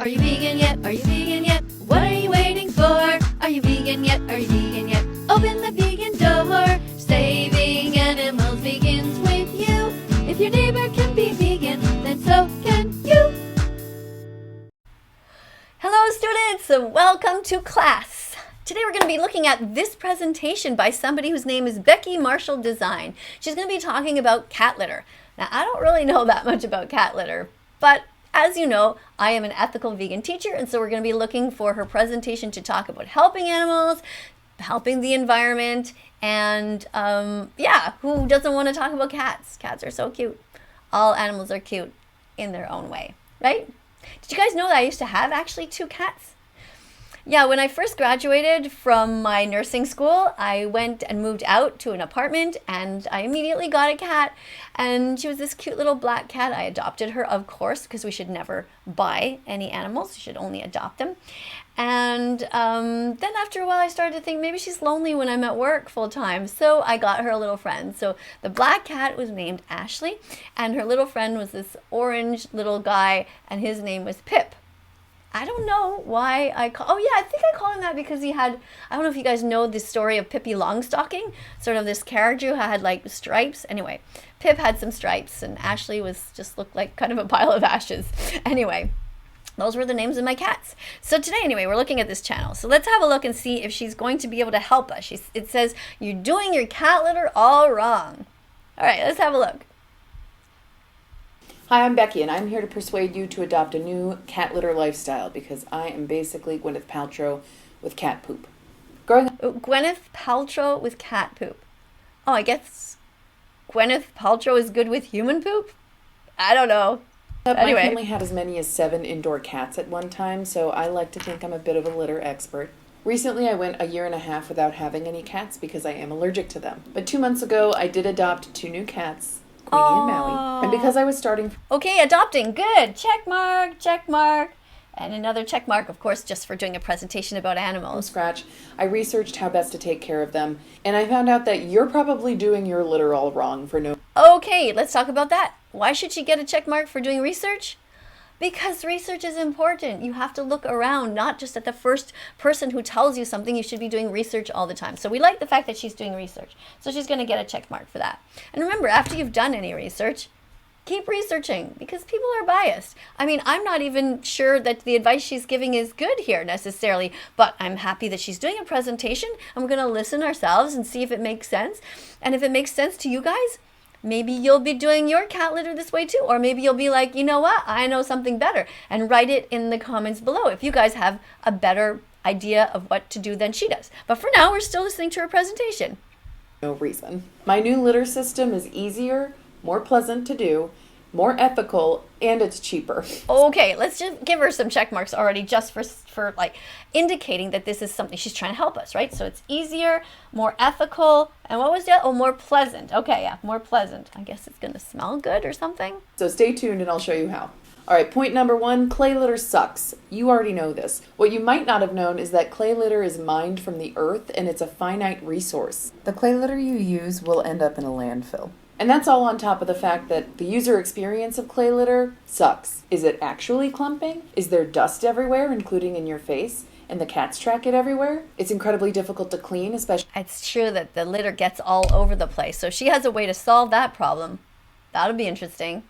Are you vegan yet? Are you vegan yet? What are you waiting for? Are you vegan yet? Are you vegan yet? Open the vegan door. Saving animals begins with you. If your neighbor can be vegan, then so can you. Hello students, welcome to class. Today we're going to be looking at this presentation by somebody whose name is Becky Marshall Design. She's going to be talking about cat litter. Now I don't really know that much about cat litter, but as you know, I am an ethical vegan teacher, and so we're going to be looking for her presentation to talk about helping animals, helping the environment, and yeah, who doesn't want to talk about cats? Cats are so cute. All animals are cute in their own way, right? Did you guys know that I used to have actually 2 cats? Yeah, when I first graduated from my nursing school, I went and moved out to an apartment and I immediately got a cat. And she was this cute little black cat. I adopted her, of course, because we should never buy any animals. You should only adopt them. And then after a while, I started to think maybe she's lonely when I'm at work full time. So I got her a little friend. So the black cat was named Ashley, and her little friend was this orange little guy, and his name was Pip. I don't know why I call, oh yeah, I think I call him that because he had, I don't know if you guys know the story of Pippi Longstocking, sort of this character who had like stripes. Anyway, Pip had some stripes and Ashley was just looked like kind of a pile of ashes. Anyway, those were the names of my cats. So today, anyway, we're looking at this channel. So let's have a look and see if she's going to be able to help us. It says, you're doing your cat litter all wrong. All right, let's have a look. Hi, I'm Becky, and I'm here to persuade you to adopt a new cat litter lifestyle because I am basically Gwyneth Paltrow with cat poop. Gwyneth Paltrow with cat poop. Oh, I guess Gwyneth Paltrow is good with human poop? I don't know. Anyway. My family had as many as 7 indoor cats at one time, so I like to think I'm a bit of a litter expert. Recently, I went a year and a half without having any cats because I am allergic to them. But 2 months ago, I did adopt 2 new cats, Queenie and Maui. And because I was starting... Okay, adopting. Good. Check mark, check mark. And another check mark, of course, just for doing a presentation about animals. From scratch, I researched how best to take care of them, and I found out that you're probably doing your litter all wrong for no... Okay, let's talk about that. Why should she get a check mark for doing research? Because research is important. You have to look around, not just at the first person who tells you something. You should be doing research all the time. So we like the fact that she's doing research. So she's going to get a check mark for that. And remember, after you've done any research, keep researching because people are biased. I mean, I'm not even sure that the advice she's giving is good here necessarily, but I'm happy that she's doing a presentation and we're going to listen ourselves and see if it makes sense. And if it makes sense to you guys, maybe you'll be doing your cat litter this way too. Or maybe you'll be like, you know what, I know something better. And write it in the comments below if you guys have a better idea of what to do than she does. But for now, we're still listening to her presentation. No reason. My new litter system is easier, more pleasant to do, more ethical, and it's cheaper. Okay, let's just give her some check marks already just for like indicating that this is something she's trying to help us, right? So it's easier, more ethical, and what was that? Oh, more pleasant. Okay, yeah, more pleasant. I guess it's gonna smell good or something. So stay tuned and I'll show you how. All right, point number 1, clay litter sucks. You already know this. What you might not have known is that clay litter is mined from the earth and it's a finite resource. The clay litter you use will end up in a landfill. And that's all on top of the fact that the user experience of clay litter sucks. Is it actually clumping? Is there dust everywhere, including in your face? And the cats track it everywhere? It's incredibly difficult to clean, especially... It's true that the litter gets all over the place. So she has a way to solve that problem. That'll be interesting.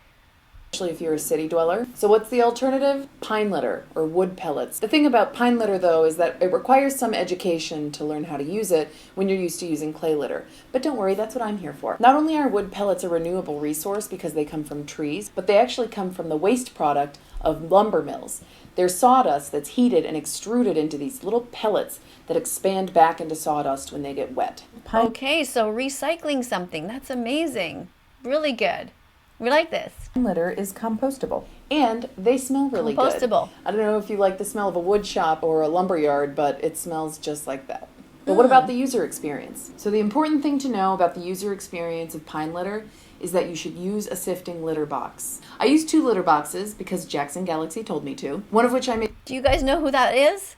Especially if you're a city dweller. So what's the alternative? Pine litter or wood pellets. The thing about pine litter though is that it requires some education to learn how to use it when you're used to using clay litter. But don't worry, that's what I'm here for. Not only are wood pellets a renewable resource because they come from trees, but they actually come from the waste product of lumber mills. They're sawdust that's heated and extruded into these little pellets that expand back into sawdust when they get wet. Okay, so recycling something, that's amazing. Really good. We like this. Litter is compostable. And they smell really good. Compostable. I don't know if you like the smell of a wood shop or a lumber yard, but it smells just like that. But what about the user experience? So the important thing to know about the user experience of pine litter is that you should use a sifting litter box. I use 2 litter boxes because Jackson Galaxy told me to, one of which I made... Do you guys know who that is?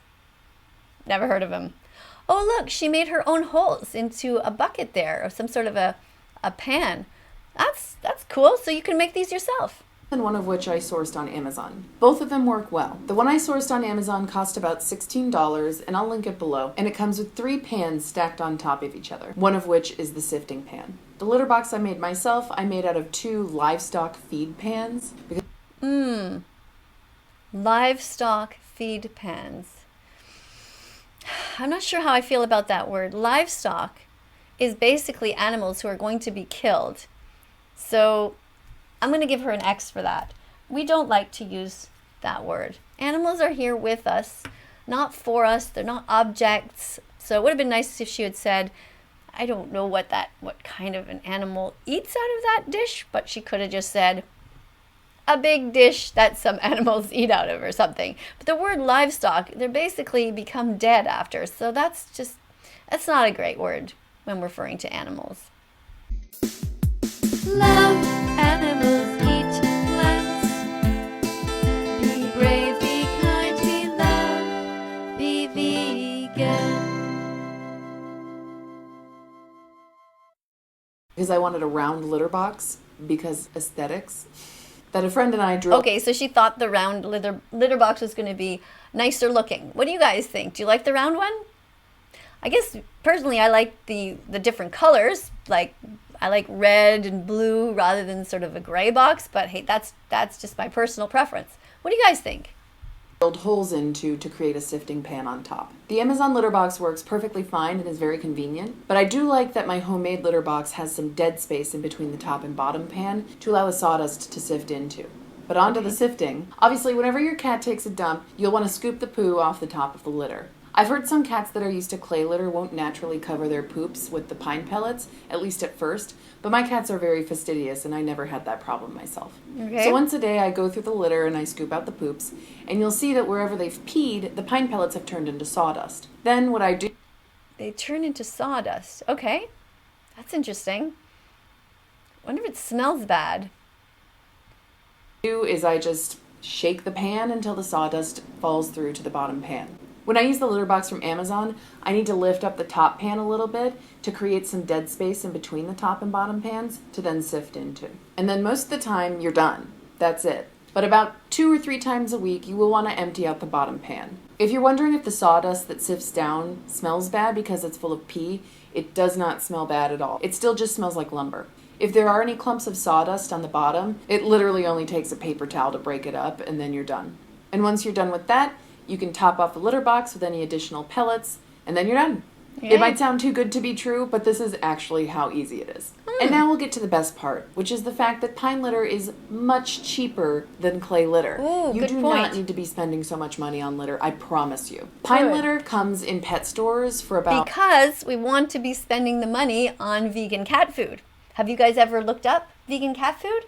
Never heard of him. Oh look, she made her own holes into a bucket there, or some sort of a pan. That's cool. So you can make these yourself. and one of which I sourced on Amazon. Both of them work well. The one I sourced on Amazon cost about $16, and I'll link it below, and it comes with 3 pans stacked on top of each other, one of which is the sifting pan. The litter box I made myself, I made out of 2 livestock feed pans. Livestock feed pans. I'm not sure how I feel about that word. Livestock is basically animals who are going to be killed. So I'm going to give her an X for that. We don't like to use that word. Animals are here with us, not for us. They're not objects. So it would have been nice if she had said, I don't know what kind of an animal eats out of that dish, but she could have just said, a big dish that some animals eat out of or something. But the word livestock, they're basically become dead after. So that's not a great word when referring to animals. Love animals, eat plants. Be brave, be kind, be loved, be vegan. Because I wanted a round litter box, because aesthetics. That a friend and I drew. Okay, so she thought the round litter box was going to be nicer looking. What do you guys think? Do you like the round one? I guess personally I like the different colors. Like I like red and blue rather than sort of a gray box, but hey, that's just my personal preference. What do you guys think? Drilled holes into to create a sifting pan on top. The Amazon litter box works perfectly fine and is very convenient, but I do like that my homemade litter box has some dead space in between the top and bottom pan to allow the sawdust to sift into. But onto the sifting. Obviously, whenever your cat takes a dump, you'll want to scoop the poo off the top of the litter. I've heard some cats that are used to clay litter won't naturally cover their poops with the pine pellets, at least at first, but my cats are very fastidious and I never had that problem myself. Okay. So once a day I go through the litter and I scoop out the poops, and you'll see that wherever they've peed, the pine pellets have turned into sawdust. Then what I do... They turn into sawdust. Okay, that's interesting. Wonder if it smells bad. Is I just shake the pan until the sawdust falls through to the bottom pan. When I use the litter box from Amazon, I need to lift up the top pan a little bit to create some dead space in between the top and bottom pans to then sift into. And then most of the time, you're done. That's it. But about 2 or 3 times a week, you will want to empty out the bottom pan. If you're wondering if the sawdust that sifts down smells bad because it's full of pee, it does not smell bad at all. It still just smells like lumber. If there are any clumps of sawdust on the bottom, it literally only takes a paper towel to break it up, and then you're done. And once you're done with that, you can top off the litter box with any additional pellets, and then you're done. Yay. It might sound too good to be true, but this is actually how easy it is. And now we'll get to the best part, which is the fact that pine litter is much cheaper than clay litter. Ooh, you good do point. not need to be spending so much money on litter, I promise you. Pine Good. litter comes in pet stores for about... Because we want to be spending the money on vegan cat food. Have you guys ever looked up vegan cat food?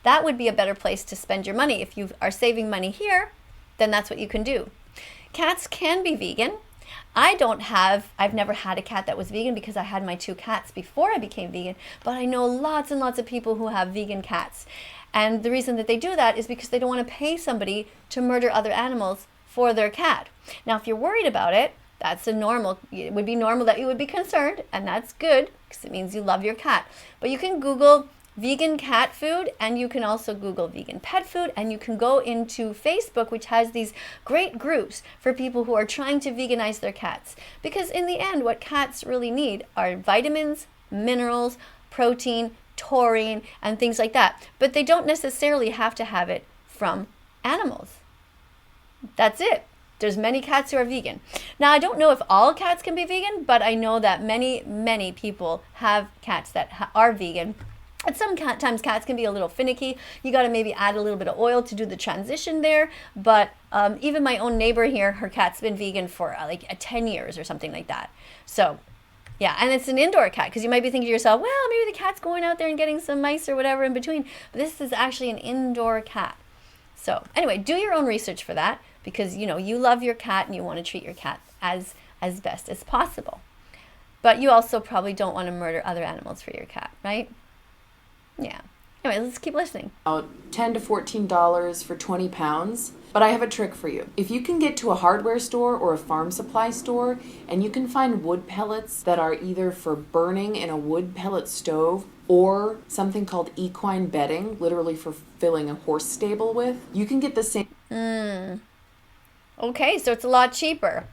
That would be a better place to spend your money. If you are saving money here, then that's what you can do. Cats can be vegan. I've never had a cat that was vegan because I had my 2 cats before I became vegan, but I know lots and lots of people who have vegan cats. And the reason that they do that is because they don't want to pay somebody to murder other animals for their cat. Now, if you're worried about it, it would be normal that you would be concerned, and that's good because it means you love your cat. But you can Google vegan cat food, and you can also Google vegan pet food, and you can go into Facebook, which has these great groups for people who are trying to veganize their cats. Because in the end, what cats really need are vitamins, minerals, protein, taurine, and things like that. But they don't necessarily have to have it from animals. That's it. There's many cats who are vegan. Now, I don't know if all cats can be vegan, but I know that many, many people have cats that are vegan. And sometimes cats can be a little finicky. You got to maybe add a little bit of oil to do the transition there. But even my own neighbor here, her cat's been vegan for 10 years or something like that. So, yeah, and it's an indoor cat because you might be thinking to yourself, well, maybe the cat's going out there and getting some mice or whatever in between. But this is actually an indoor cat. So anyway, do your own research for that because, you love your cat and you want to treat your cat as best as possible. But you also probably don't want to murder other animals for your cat, right? Yeah. Anyway, let's keep listening. About $10 to $14 for 20 pounds. But I have a trick for you. If you can get to a hardware store or a farm supply store and you can find wood pellets that are either for burning in a wood pellet stove or something called equine bedding, literally for filling a horse stable with, you can get the same. Okay, so it's a lot cheaper.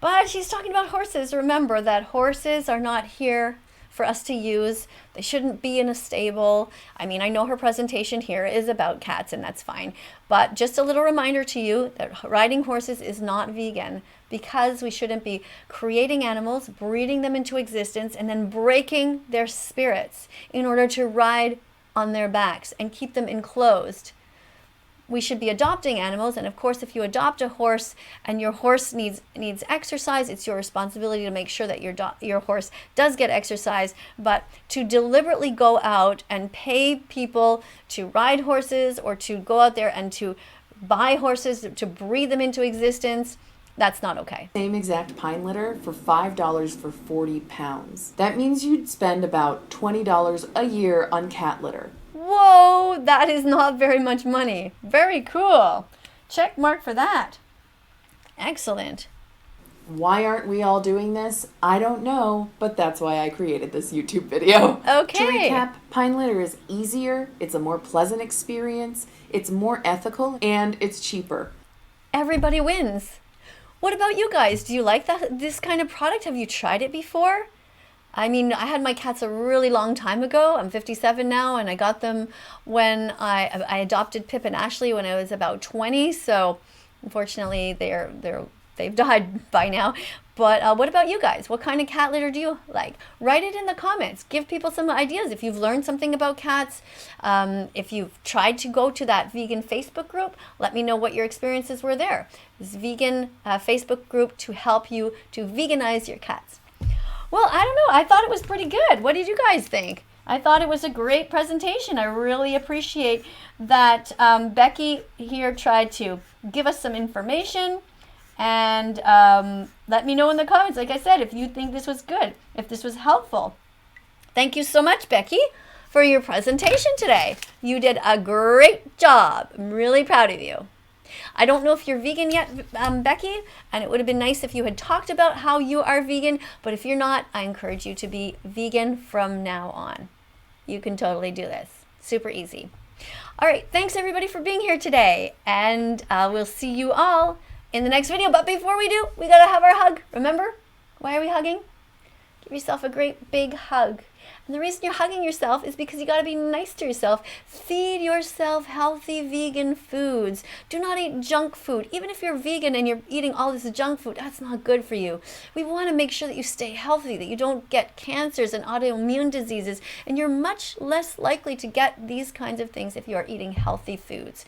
But she's talking about horses. Remember that horses are not here for us to use. They shouldn't be in a stable. I mean, I know her presentation here is about cats, and that's fine. But just a little reminder to you that riding horses is not vegan, because we shouldn't be creating animals, breeding them into existence, and then breaking their spirits in order to ride on their backs and keep them enclosed. We should be adopting animals, and of course, if you adopt a horse and your horse needs exercise, it's your responsibility to make sure that your horse does get exercise. But to deliberately go out and pay people to ride horses, or to go out there and to buy horses to breed them into existence, that's not okay. Same exact pine litter for $5 for 40 pounds. That means you'd spend about $20 a year on cat litter. Whoa, that is not very much money. Very cool. Check mark for that. Excellent. Why aren't we all doing this? I don't know, but that's why I created this YouTube video. Okay. To recap, pine litter is easier, it's a more pleasant experience, it's more ethical, and it's cheaper. Everybody wins. What about you guys? Do you like this kind of product? Have you tried it before? I mean, I had my cats a really long time ago. I'm 57 now, and I got them when I adopted Pip and Ashley when I was about 20. So, unfortunately, they've died by now. But what about you guys? What kind of cat litter do you like? Write it in the comments. Give people some ideas. If you've learned something about cats, if you've tried to go to that vegan Facebook group, let me know what your experiences were there. This vegan Facebook group to help you to veganize your cats. Well, I don't know. I thought it was pretty good. What did you guys think? I thought it was a great presentation. I really appreciate that Becky here tried to give us some information. And let me know in the comments, like I said, if you think this was good, if this was helpful. Thank you so much, Becky, for your presentation today. You did a great job. I'm really proud of you. I don't know if you're vegan yet, Becky, and it would have been nice if you had talked about how you are vegan, but if you're not, I encourage you to be vegan from now on. You can totally do this. Super easy. All right, thanks everybody for being here today, and we'll see you all in the next video. But before we do, we gotta have our hug. Remember? Why are we hugging? Give yourself a great big hug. And the reason you're hugging yourself is because you got to be nice to yourself. Feed yourself healthy vegan foods. Do not eat junk food. Even if you're vegan and you're eating all this junk food, that's not good for you. We want to make sure that you stay healthy, that you don't get cancers and autoimmune diseases, and you're much less likely to get these kinds of things if you are eating healthy foods.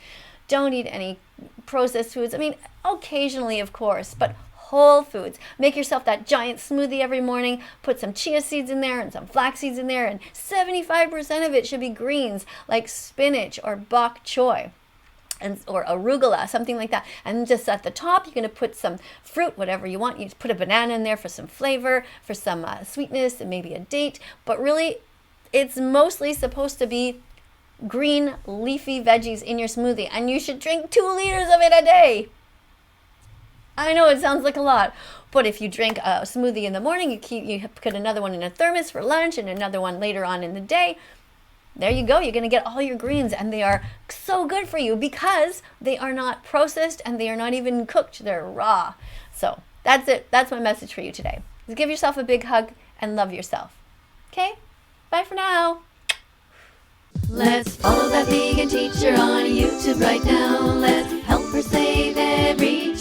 Don't eat any processed foods. I mean, occasionally, of course, but whole foods. Make yourself that giant smoothie every morning. Put some chia seeds in there and some flax seeds in there, and 75% of it should be greens like spinach or bok choy or arugula, something like that. And just at the top, you're going to put some fruit, whatever you want. You just put a banana in there for some flavor, for some sweetness, and maybe a date. But really, it's mostly supposed to be green leafy veggies in your smoothie, and you should drink 2 liters of it a day. I know it sounds like a lot, but if you drink a smoothie in the morning, you put another one in a thermos for lunch and another one later on in the day. There you go. You're going to get all your greens, and they are so good for you because they are not processed and they are not even cooked. They're raw. So that's it. That's my message for you today. Just give yourself a big hug and love yourself. Okay? Bye for now. Let's follow that vegan teacher on YouTube right now. Let's help her save every